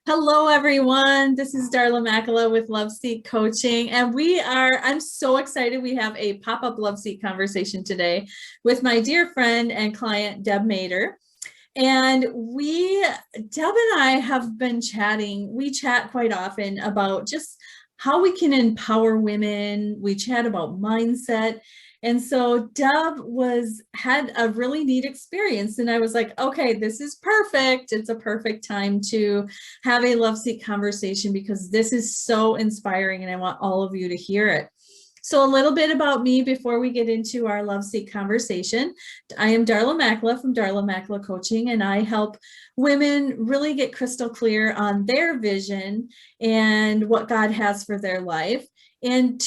Hello, everyone. This is Darla Makala with Loveseat Coaching, and I'm so excited. We have a pop-up Loveseat conversation today with my dear friend and client, Deb Madir. And Deb and I have been chatting. We chat quite often about just how we can empower women. We chat about mindset. And so had a really neat experience. And I was like, okay, this is perfect. It's a perfect time to have a love seat conversation because this is so inspiring and I want all of you to hear it. So a little bit about me before we get into our love seat conversation. I am Darla Makala from Darla Makala Coaching, and I help women really get crystal clear on their vision and what God has for their life. And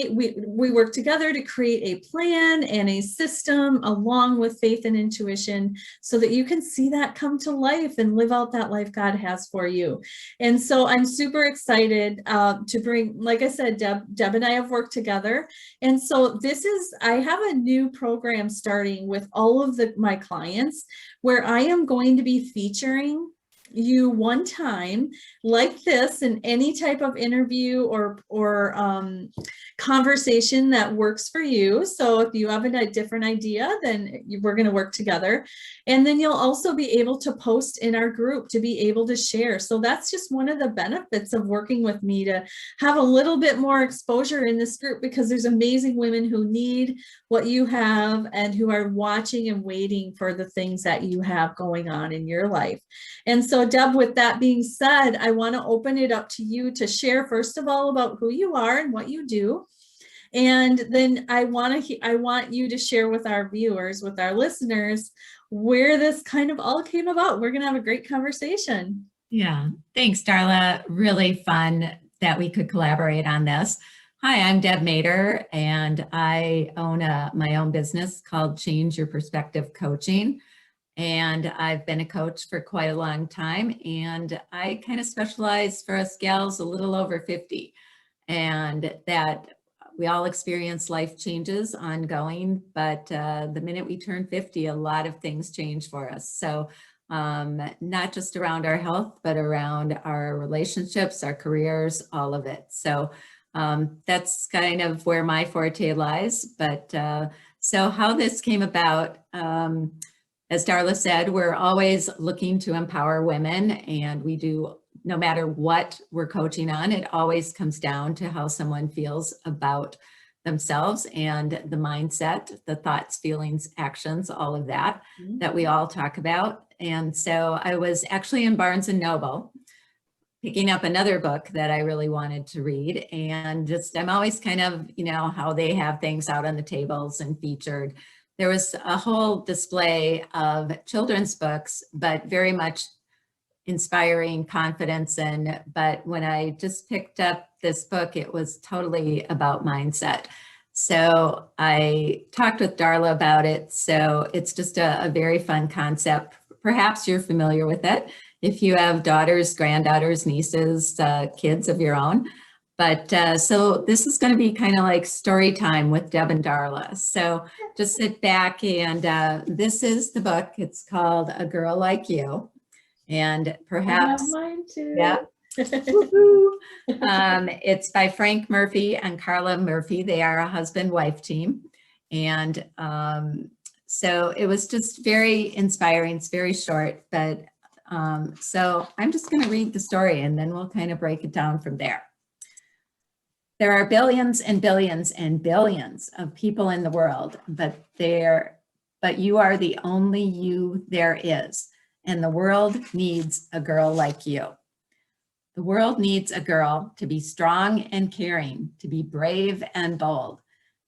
we work together to create a plan and a system along with faith and intuition so that you can see that come to life and live out that life God has for you. And so I'm super excited to bring, like I said, Deb and I have worked together. And so I have a new program starting with all of my clients where I am going to be featuring you one time like this in any type of interview or conversation that works for you. So if you have a different idea, then we're going to work together. And then you'll also be able to post in our group to be able to share. So that's just one of the benefits of working with me, to have a little bit more exposure in this group, because there's amazing women who need what you have and who are watching and waiting for the things that you have going on in your life. And so Deb, with that being said, I want to open it up to you to share, first of all, about who you are and what you do. And then I want you to share with our viewers, with our listeners, where this kind of all came about. We're going to have a great conversation. Yeah, thanks, Darla. Really fun that we could collaborate on this. Hi, I'm Deb Madir, and I own my own business called Change Your Perspective Coaching. And I've been a coach for quite a long time, and I kind of specialize for us gals a little over 50, and that we all experience life changes ongoing, but the minute we turn 50, a lot of things change for us. So not just around our health, but around our relationships, our careers, all of it. So that's kind of where my forte lies. But so how this came about, as Darla said, we're always looking to empower women, and we do, no matter what we're coaching on, it always comes down to how someone feels about themselves and the mindset, the thoughts, feelings, actions, all of that, that we all talk about. And so I was actually in Barnes and Noble picking up another book that I really wanted to read. And just, I'm always kind of, how they have things out on the tables and featured. There was a whole display of children's books, but very much inspiring confidence. But when I just picked up this book, it was totally about mindset. So I talked with Darla about it. So it's just a very fun concept. Perhaps you're familiar with it if you have daughters, granddaughters, nieces, kids of your own. But so this is going to be kind of like story time with Deb and Darla. So just sit back, and this is the book. It's called A Girl Like You. And perhaps, I have mine too. Yeah. It's by Frank Murphy and Carla Murphy. They are a husband-wife team. And so it was just very inspiring. It's very short, but so I'm just going to read the story and then we'll kind of break it down from there. There are billions and billions and billions of people in the world, but you are the only you there is. And the world needs a girl like you. The world needs a girl to be strong and caring, to be brave and bold.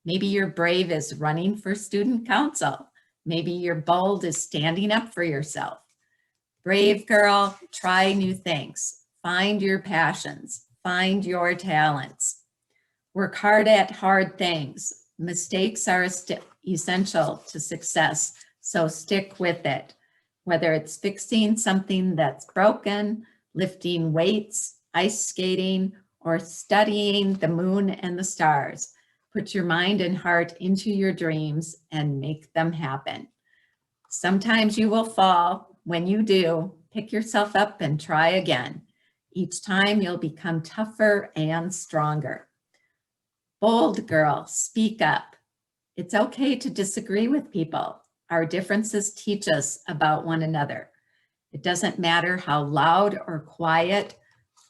Maybe your brave is running for student council. Maybe your bold is standing up for yourself. Brave girl, try new things. Find your passions. Find your talents. Work hard at hard things. Mistakes are essential to success, so stick with it. Whether it's fixing something that's broken, lifting weights, ice skating, or studying the moon and the stars, put your mind and heart into your dreams and make them happen. Sometimes you will fall. When you do, pick yourself up and try again. Each time you'll become tougher and stronger. Bold girl, speak up. It's okay to disagree with people. Our differences teach us about one another. It doesn't matter how loud or quiet,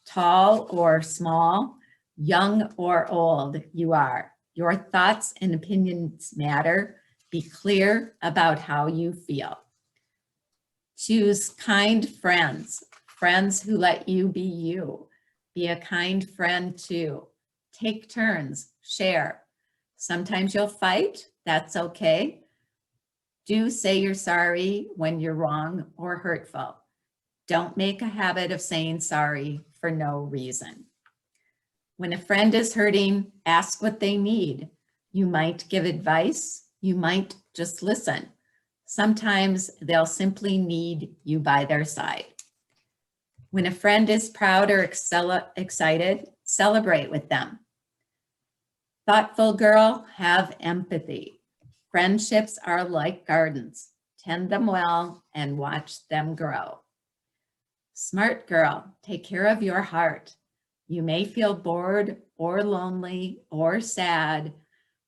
tall or small, young or old you are. Your thoughts and opinions matter. Be clear about how you feel. Choose kind friends, friends who let you be you. Be a kind friend too. Take turns, share. Sometimes you'll fight, that's okay. Do say you're sorry when you're wrong or hurtful. Don't make a habit of saying sorry for no reason. When a friend is hurting, ask what they need. You might give advice, you might just listen. Sometimes they'll simply need you by their side. When a friend is proud or excited, celebrate with them. Thoughtful girl, have empathy. Friendships are like gardens. Tend them well and watch them grow. Smart girl, take care of your heart. You may feel bored or lonely or sad.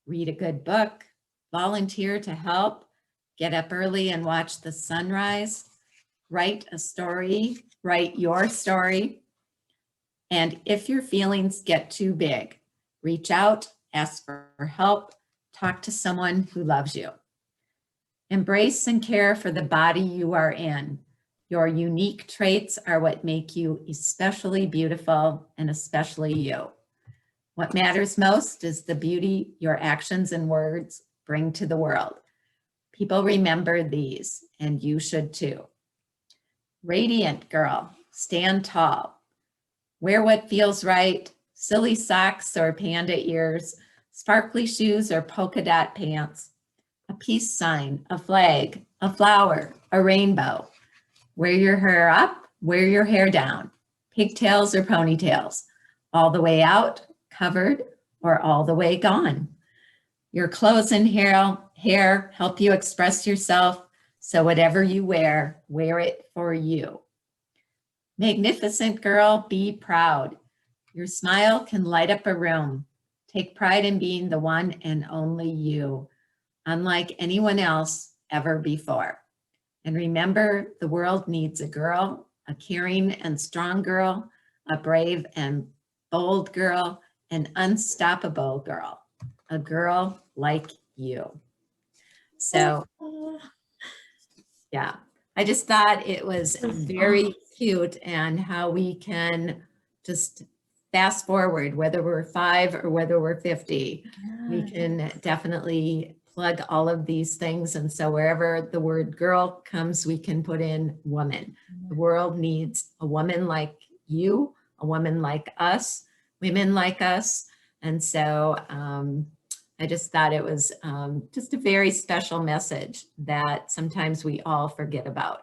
Read a good book, volunteer to help, get up early and watch the sunrise, write a story, write your story. And if your feelings get too big, reach out, ask for help, talk to someone who loves you. Embrace and care for the body you are in. Your unique traits are what make you especially beautiful and especially you. What matters most is the beauty your actions and words bring to the world. People remember these, and you should too. Radiant girl, stand tall. Wear what feels right, silly socks or panda ears, sparkly shoes or polka dot pants, a peace sign, a flag, a flower, a rainbow. Wear your hair up, wear your hair down, pigtails or ponytails, all the way out, covered, or all the way gone. Your clothes and hair help you express yourself, so whatever you wear it for you. Magnificent girl, be proud. Your smile can light up a room. Take pride in being the one and only you, unlike anyone else ever before. And remember, the world needs a girl, a caring and strong girl, a brave and bold girl, an unstoppable girl, a girl like you. So, yeah, I just thought it was very cute, and how we can just fast forward, whether we're 5 or whether we're 50, we can definitely plug all of these things. And so wherever the word girl comes, we can put in woman. The world needs a woman like you, a woman like us, women like us. And so I just thought it was just a very special message that sometimes we all forget about.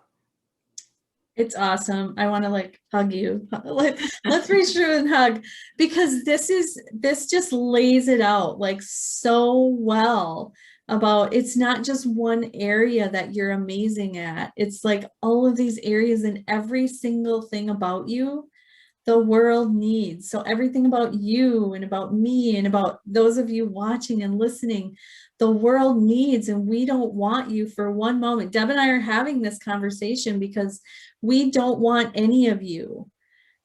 It's awesome. I want to like hug you. Like, let's reach through and hug, because this just lays it out like so well about, it's not just one area that you're amazing at. It's like all of these areas, and every single thing about you the world needs. So everything about you and about me and about those of you watching and listening, the world needs, and we don't want you for one moment. Deb and I are having this conversation because we don't want any of you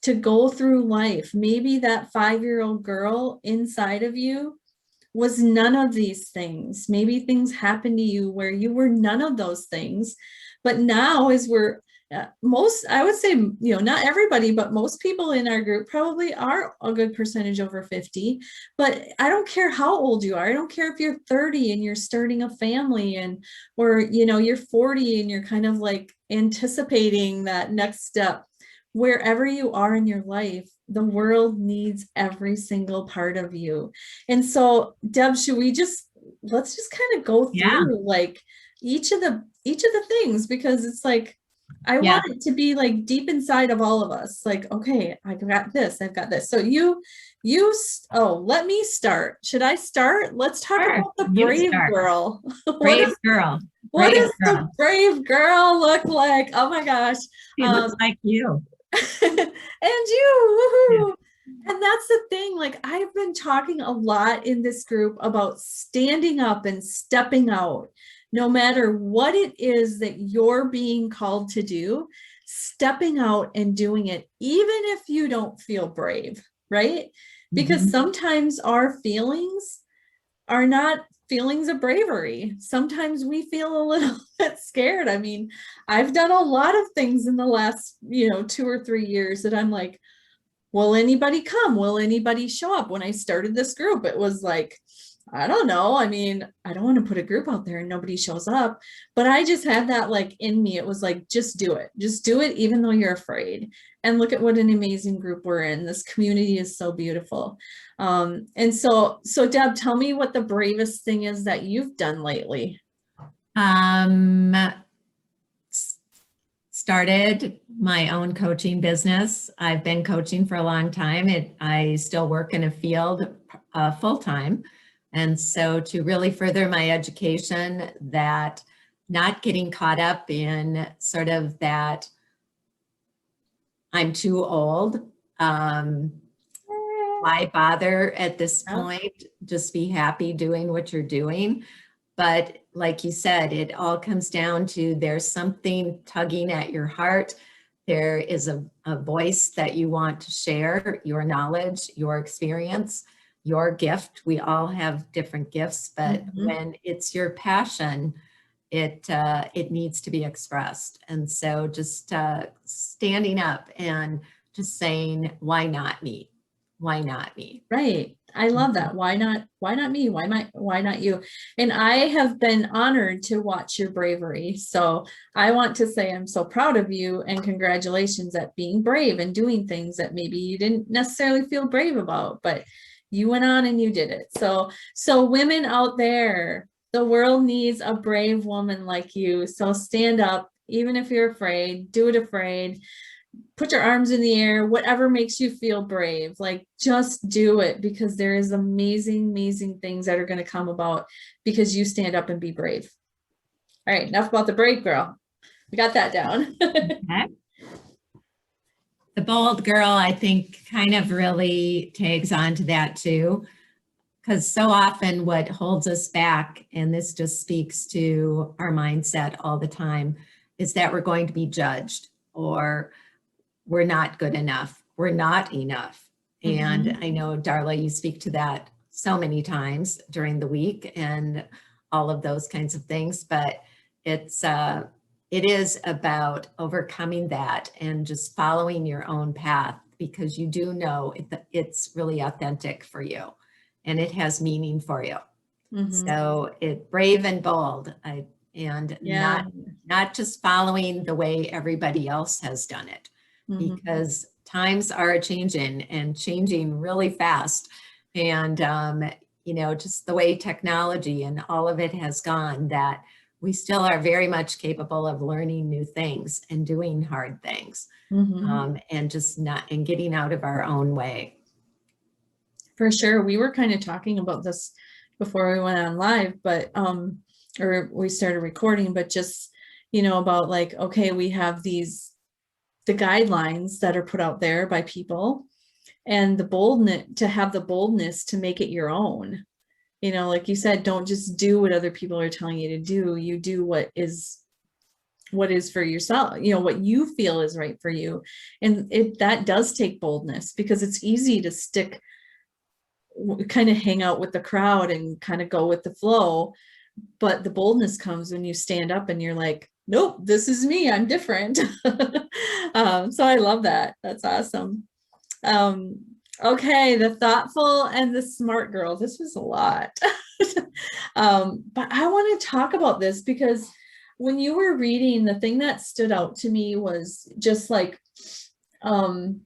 to go through life. Maybe that 5-year-old girl inside of you was none of these things. Maybe things happened to you where you were none of those things. But now, as we're I would say, not everybody, but most people in our group probably are a good percentage over 50. But I don't care how old you are. I don't care if you're 30 and you're starting a family, or you're 40 and you're kind of like anticipating that next step. Wherever you are in your life, the world needs every single part of you. And so, Deb, let's just kind of go through like each of the things, because it's like, I want it to be like deep inside of all of us. Like, okay, I've got this. So let me start. Should I start? Let's talk about the brave girl. Brave girl. What does the brave girl look like? Oh my gosh. She looks like you. And you, woohoo. And that's the thing. Like, I've been talking a lot in this group about standing up and stepping out, no matter what it is that you're being called to do, stepping out and doing it, even if you don't feel brave, right? Because Mhm. sometimes our feelings are not feelings of bravery. Sometimes we feel a little bit scared. I mean, I've done a lot of things in the last, 2 or 3 years that I'm like, will anybody come? Will anybody show up? When I started this group, it was like, I don't know. I mean, I don't want to put a group out there and nobody shows up, but I just had that like in me. It was like, just do it. Just do it, even though you're afraid. And look at what an amazing group we're in. This community is so beautiful. And so Deb, tell me what the bravest thing is that you've done lately. Um, Started my own coaching business. I've been coaching for a long time. I still work in a field full time. And so to really further my education, that not getting caught up in sort of that I'm too old. Why bother at this Yeah. point? Just be happy doing what you're doing. But like you said, it all comes down to there's something tugging at your heart. There is a voice that you want to share, your knowledge, your experience, your gift. We all have different gifts, but Mhm. when it's your passion, it needs to be expressed. And so just standing up and just saying, why not me? Why not me? Right. I love that. Why not me? Why not you? And I have been honored to watch your bravery. So I want to say I'm so proud of you and congratulations at being brave and doing things that maybe you didn't necessarily feel brave about, but you went on and you did it. So women out there, the world needs a brave woman like you. So stand up, even if you're afraid, do it afraid, put your arms in the air, whatever makes you feel brave, like just do it, because there is amazing things that are going to come about because you stand up and be brave. All right, enough about the brave girl. We got that down. Okay. The bold girl, I think, kind of really tags on to that too, because so often what holds us back, and this just speaks to our mindset all the time, is that we're going to be judged, or we're not good enough, we're not enough. And Mhm. I know, Darla, you speak to that so many times during the week and all of those kinds of things, but it's it is about overcoming that and just following your own path, because you do know it's really authentic for you and it has meaning for you. Mhm. So it brave and bold, and Yeah. not just following the way everybody else has done it, Mhm. because times are changing and changing really fast. And just the way technology and all of it has gone, that we still are very much capable of learning new things and doing hard things, Mhm. and just not and getting out of our own way. For sure. We were kind of talking about this before we went on live, but or we started recording, but just about like, okay, we have the guidelines that are put out there by people, and the boldness to have the boldness to make it your own. Like you said, don't just do what other people are telling you to do. You do what is for yourself, what you feel is right for you. And that does take boldness, because it's easy to kind of hang out with the crowd and kind of go with the flow. But the boldness comes when you stand up and you're like, nope, this is me, I'm different. So I love that. That's awesome. um okay, the thoughtful and the smart girl, this was a lot. But I want to talk about this because when you were reading, the thing that stood out to me was just like, um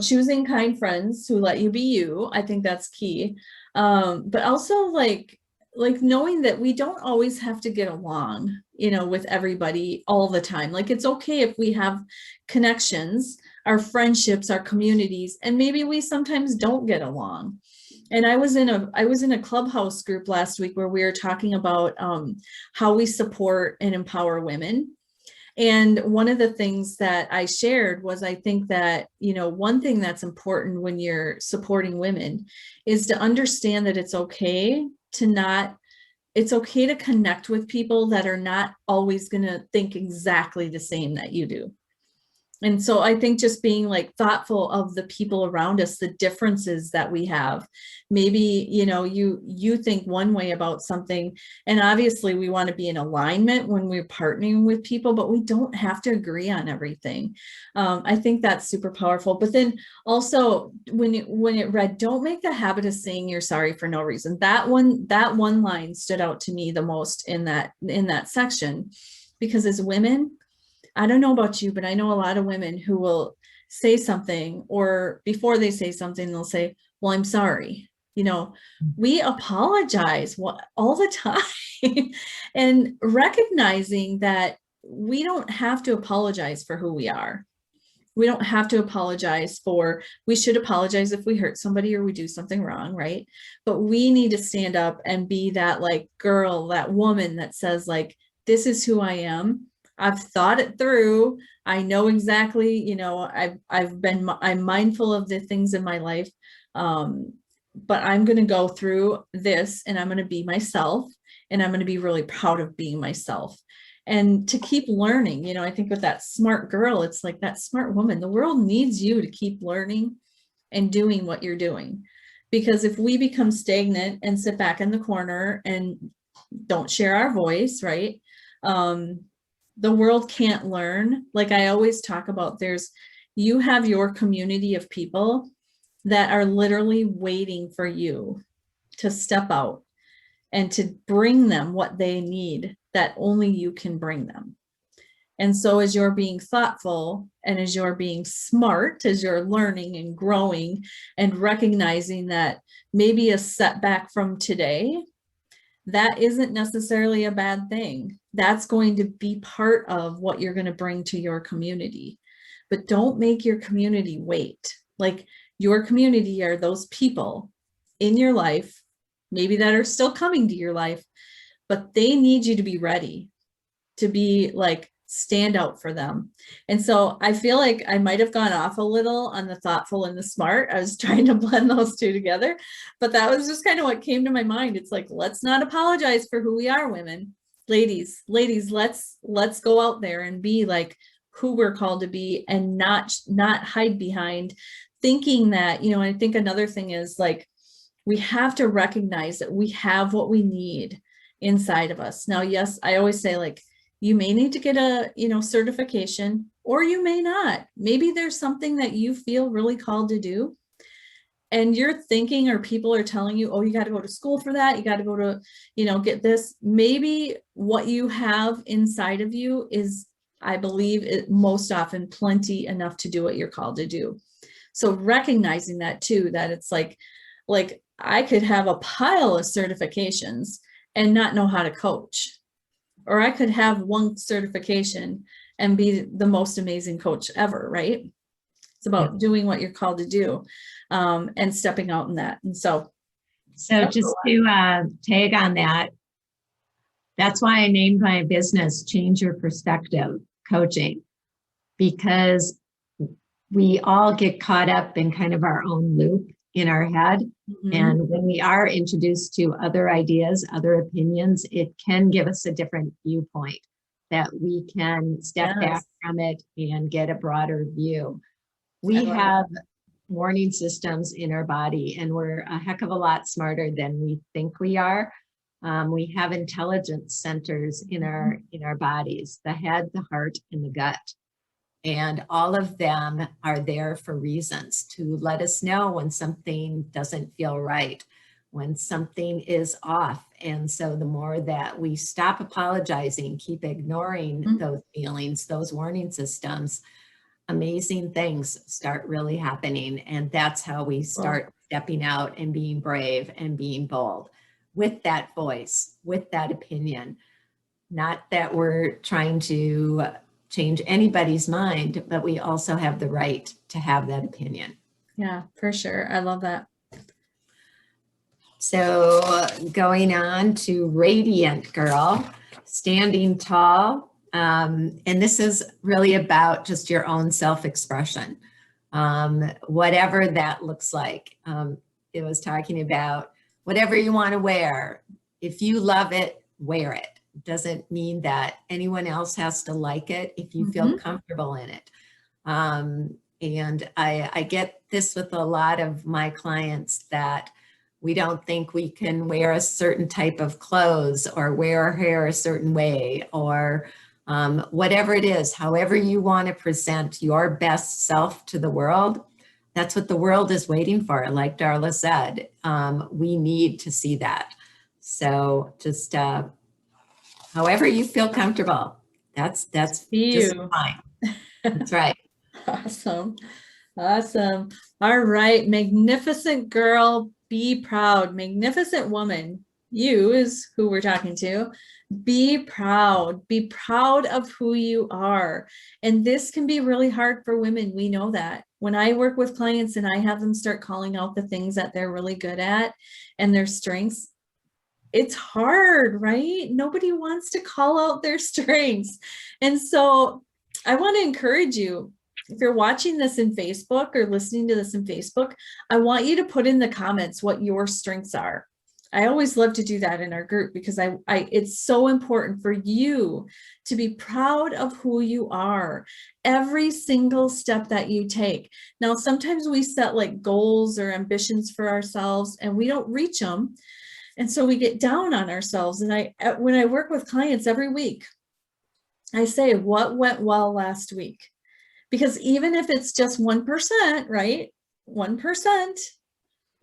choosing kind friends who let you be you. I think that's key. But also like knowing that we don't always have to get along, with everybody all the time. Like, it's okay if we have connections, our friendships, our communities, and maybe we sometimes don't get along. And I was in a clubhouse group last week where we were talking about how we support and empower women. And one of the things that I shared was, I think that, one thing that's important when you're supporting women is to understand that it's okay to connect with people that are not always going to think exactly the same that you do. And so I think just being like thoughtful of the people around us, the differences that we have. Maybe, you think one way about something, and obviously we want to be in alignment when we're partnering with people, but we don't have to agree on everything. I think that's super powerful. But then also when it read, don't make the habit of saying you're sorry for no reason. That one line stood out to me the most in that section, because as women, I don't know about you, but I know a lot of women who will say something, or before they say something, they'll say, well, I'm sorry. We apologize all the time. And recognizing that we don't have to apologize for who we are. We don't have to apologize we should apologize if we hurt somebody or we do something wrong, right? But we need to stand up and be that like girl, that woman that says like, this is who I am. I've thought it through. I know exactly, I'm mindful of the things in my life. But I'm going to go through this and I'm going to be myself, and I'm going to be really proud of being myself, and to keep learning. I think with that smart girl, it's like that smart woman, the world needs you to keep learning and doing what you're doing. Because if we become stagnant and sit back in the corner and don't share our voice, right? The world can't learn. Like I always talk about, you have your community of people that are literally waiting for you to step out and to bring them what they need that only you can bring them. And so as you're being thoughtful and as you're being smart, as you're learning and growing and recognizing that maybe a setback from today, that isn't necessarily a bad thing. That's going to be part of what you're going to bring to your community. But don't make your community wait. Like your community are those people in your life, maybe that are still coming to your life, but they need you to be ready to be like, stand out for them. And so I feel like I might have gone off a little on the thoughtful and the smart. I was trying to blend those two together, but that was just kind of what came to my mind. It's like, let's not apologize for who we are, women. Ladies, let's go out there and be like who we're called to be, and not hide behind thinking that, I think another thing is like, we have to recognize that we have what we need inside of us. Now, yes, I always say like, you may need to get a, certification, or you may not. Maybe there's something that you feel really called to do, and you're thinking, or people are telling you, oh, you got to go to school for that. You got to go to, get this. Maybe what you have inside of you is, I believe it most often plenty enough to do what you're called to do. So recognizing that too, that it's like I could have a pile of certifications and not know how to coach. Or I could have one certification and be the most amazing coach ever, right? It's about doing what you're called to do, and stepping out in that. And so just to tag on that, that's why I named my business Change Your Perspective Coaching, because we all get caught up in kind of our own loop in our head. Mm-hmm. And when we are introduced to other ideas, other opinions, it can give us a different viewpoint that we can step back from it and get a broader view. We have warning systems in our body, and we're a heck of a lot smarter than we think we are. We have intelligence centers in our bodies, the head, the heart, and the gut. And all of them are there for reasons to let us know when something doesn't feel right, when something is off. And so the more that we stop apologizing, keep ignoring those feelings, those warning systems, amazing things start really happening. And that's how we start stepping out and being brave and being bold with that voice, with that opinion. Not that we're trying to change anybody's mind, but we also have the right to have that opinion. Yeah, for sure. I love that. So going on to Radiant Girl, standing tall, And this is really about just your own self-expression, whatever that looks like. It was talking about whatever you want to wear. If you love it, wear it. Doesn't mean that anyone else has to like it if you feel comfortable in it. And I get this with a lot of my clients, that we don't think we can wear a certain type of clothes or wear our hair a certain way, or whatever it is, however you want to present your best self to the world. That's what the world is waiting for. Like Darla said, we need to see that. So just however you feel comfortable, that's just fine. That's right. Awesome. Awesome. All right. Magnificent girl. Be proud. Magnificent woman. You is who we're talking to. Be proud. Be proud of who you are. And this can be really hard for women. We know that. When I work with clients and I have them start calling out the things that they're really good at and their strengths, it's hard, right? Nobody wants to call out their strengths. And so I want to encourage you, if you're watching this in Facebook or listening to this in Facebook, I want you to put in the comments what your strengths are. I always love to do that in our group, because it's so important for you to be proud of who you are, every single step that you take. Now, sometimes we set like goals or ambitions for ourselves and we don't reach them. And so we get down on ourselves. And when I work with clients every week, I say, what went well last week? Because even if it's just 1%, right? 1%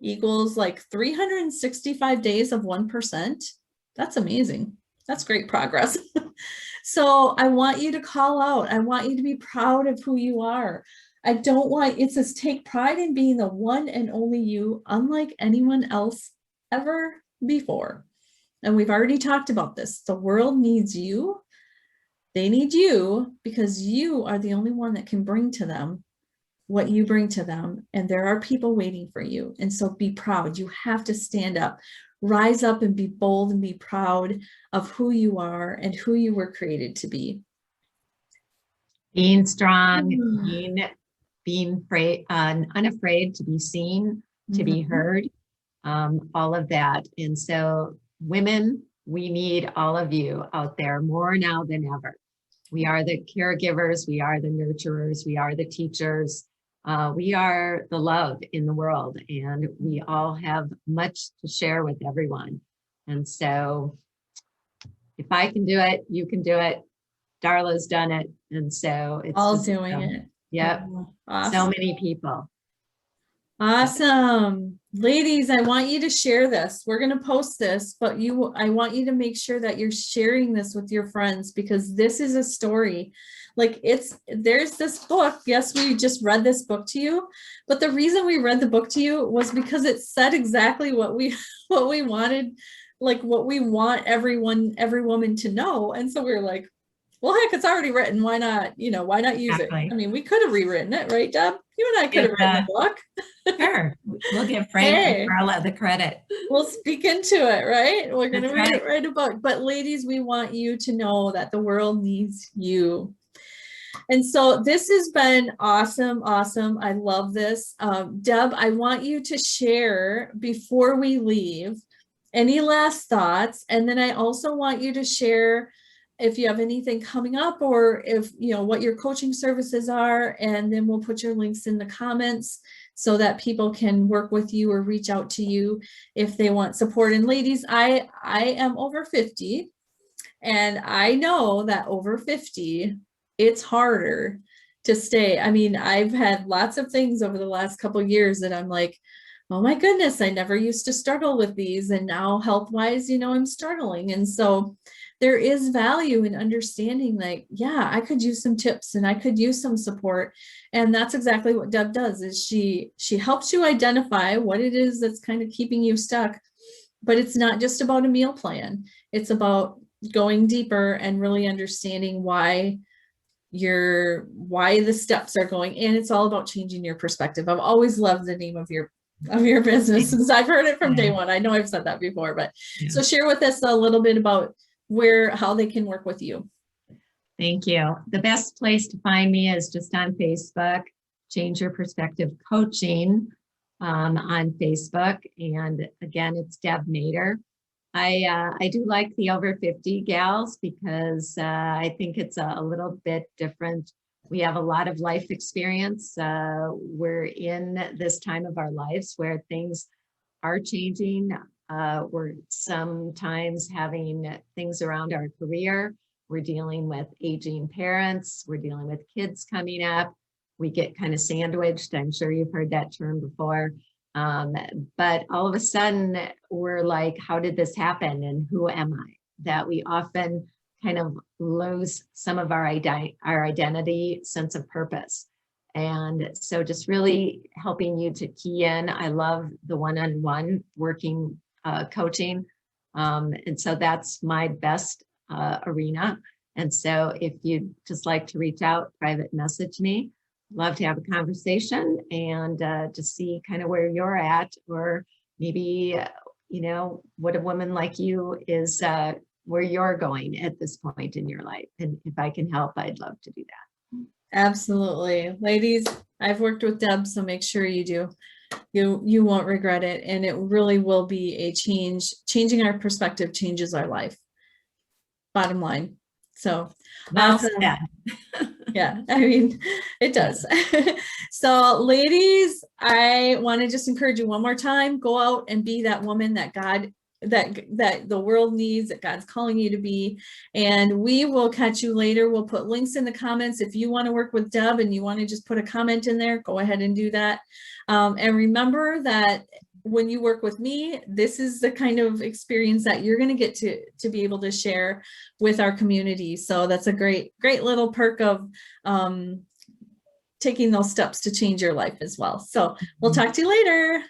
equals like 365 days of 1%. That's amazing. That's great progress. So I want you to call out. I want you to be proud of who you are. It says take pride in being the one and only you, unlike anyone else ever before. And we've already talked about this. The world needs you. They need you because you are the only one that can bring to them what you bring to them. And there are people waiting for you. And so be proud. You have to stand up, rise up and be bold and be proud of who you are and who you were created to be. Being strong, being unafraid to be seen, to be heard, all of that. And so women, we need all of you out there more now than ever. We are the caregivers, we are the nurturers, we are the teachers, we are the love in the world, and we all have much to share with everyone. And so if I can do it, you can do it. Darla's done it. And so it's all doing it. Yep. Awesome. So many people. Awesome. Ladies, I want you to share this. We're going to post this, but I want you to make sure that you're sharing this with your friends, because this is a story. Like there's this book. Yes, we just read this book to you, but the reason we read the book to you was because it said exactly what we wanted, like what we want every woman to know. And so we were like, well, heck, it's already written. Why not, why not use it? I mean, we could have rewritten it, right, Deb? You and I could have written the book. Sure. We'll give Frank and Carla the credit. We'll speak into it, right? We're going to write a book. But ladies, we want you to know that the world needs you. And so this has been awesome. Awesome. I love this. Deb, I want you to share before we leave any last thoughts. And then I also want you to share if you have anything coming up, or if what your coaching services are, and then we'll put your links in the comments so that people can work with you or reach out to you if they want support. And ladies, I am over 50, and I know that over 50, it's harder to stay. I mean, I've had lots of things over the last couple of years that I'm like, oh my goodness, I never used to struggle with these. And now health-wise, I'm struggling. And so there is value in understanding, like, yeah, I could use some tips and I could use some support. And that's exactly what Deb does, is she helps you identify what it is that's kind of keeping you stuck. But it's not just about a meal plan. It's about going deeper and really understanding why the steps are going. And it's all about changing your perspective. I've always loved the name of your business since I've heard it from day one. I know I've said that before, but so share with us a little bit about how they can work with you. Thank you. The best place to find me is just on Facebook, Change Your Perspective Coaching on Facebook. And again, it's Deb Madir. I do like the over 50 gals because I think it's a little bit different. We have a lot of life experience. We're in this time of our lives where things are changing. We're sometimes having things around our career. We're dealing with aging parents. We're dealing with kids coming up. We get kind of sandwiched. I'm sure you've heard that term before. But all of a sudden, we're like, how did this happen? And who am I? That we often kind of lose some of our identity, sense of purpose. And so just really helping you to key in. I love the one-on-one working coaching. And so that's my best arena. And so if you'd just like to reach out, private message me. Love to have a conversation and to see kind of where you're at, or maybe, what a woman like you is, where you're going at this point in your life. And if I can help, I'd love to do that. Absolutely. Ladies, I've worked with Deb, so make sure you do. You won't regret it. And it really will be a change. Changing our perspective changes our life. Bottom line. So awesome. Yeah, I mean, it does. So ladies, I want to just encourage you one more time, go out and be that woman that that the world needs, that God's calling you to be. And we will catch you later. We'll put links in the comments. If you want to work with Deb and you want to just put a comment in there, go ahead and do that. And remember that when you work with me, this is the kind of experience that you're going to get to be able to share with our community. So that's a great little perk of taking those steps to change your life as well. So we'll talk to you later.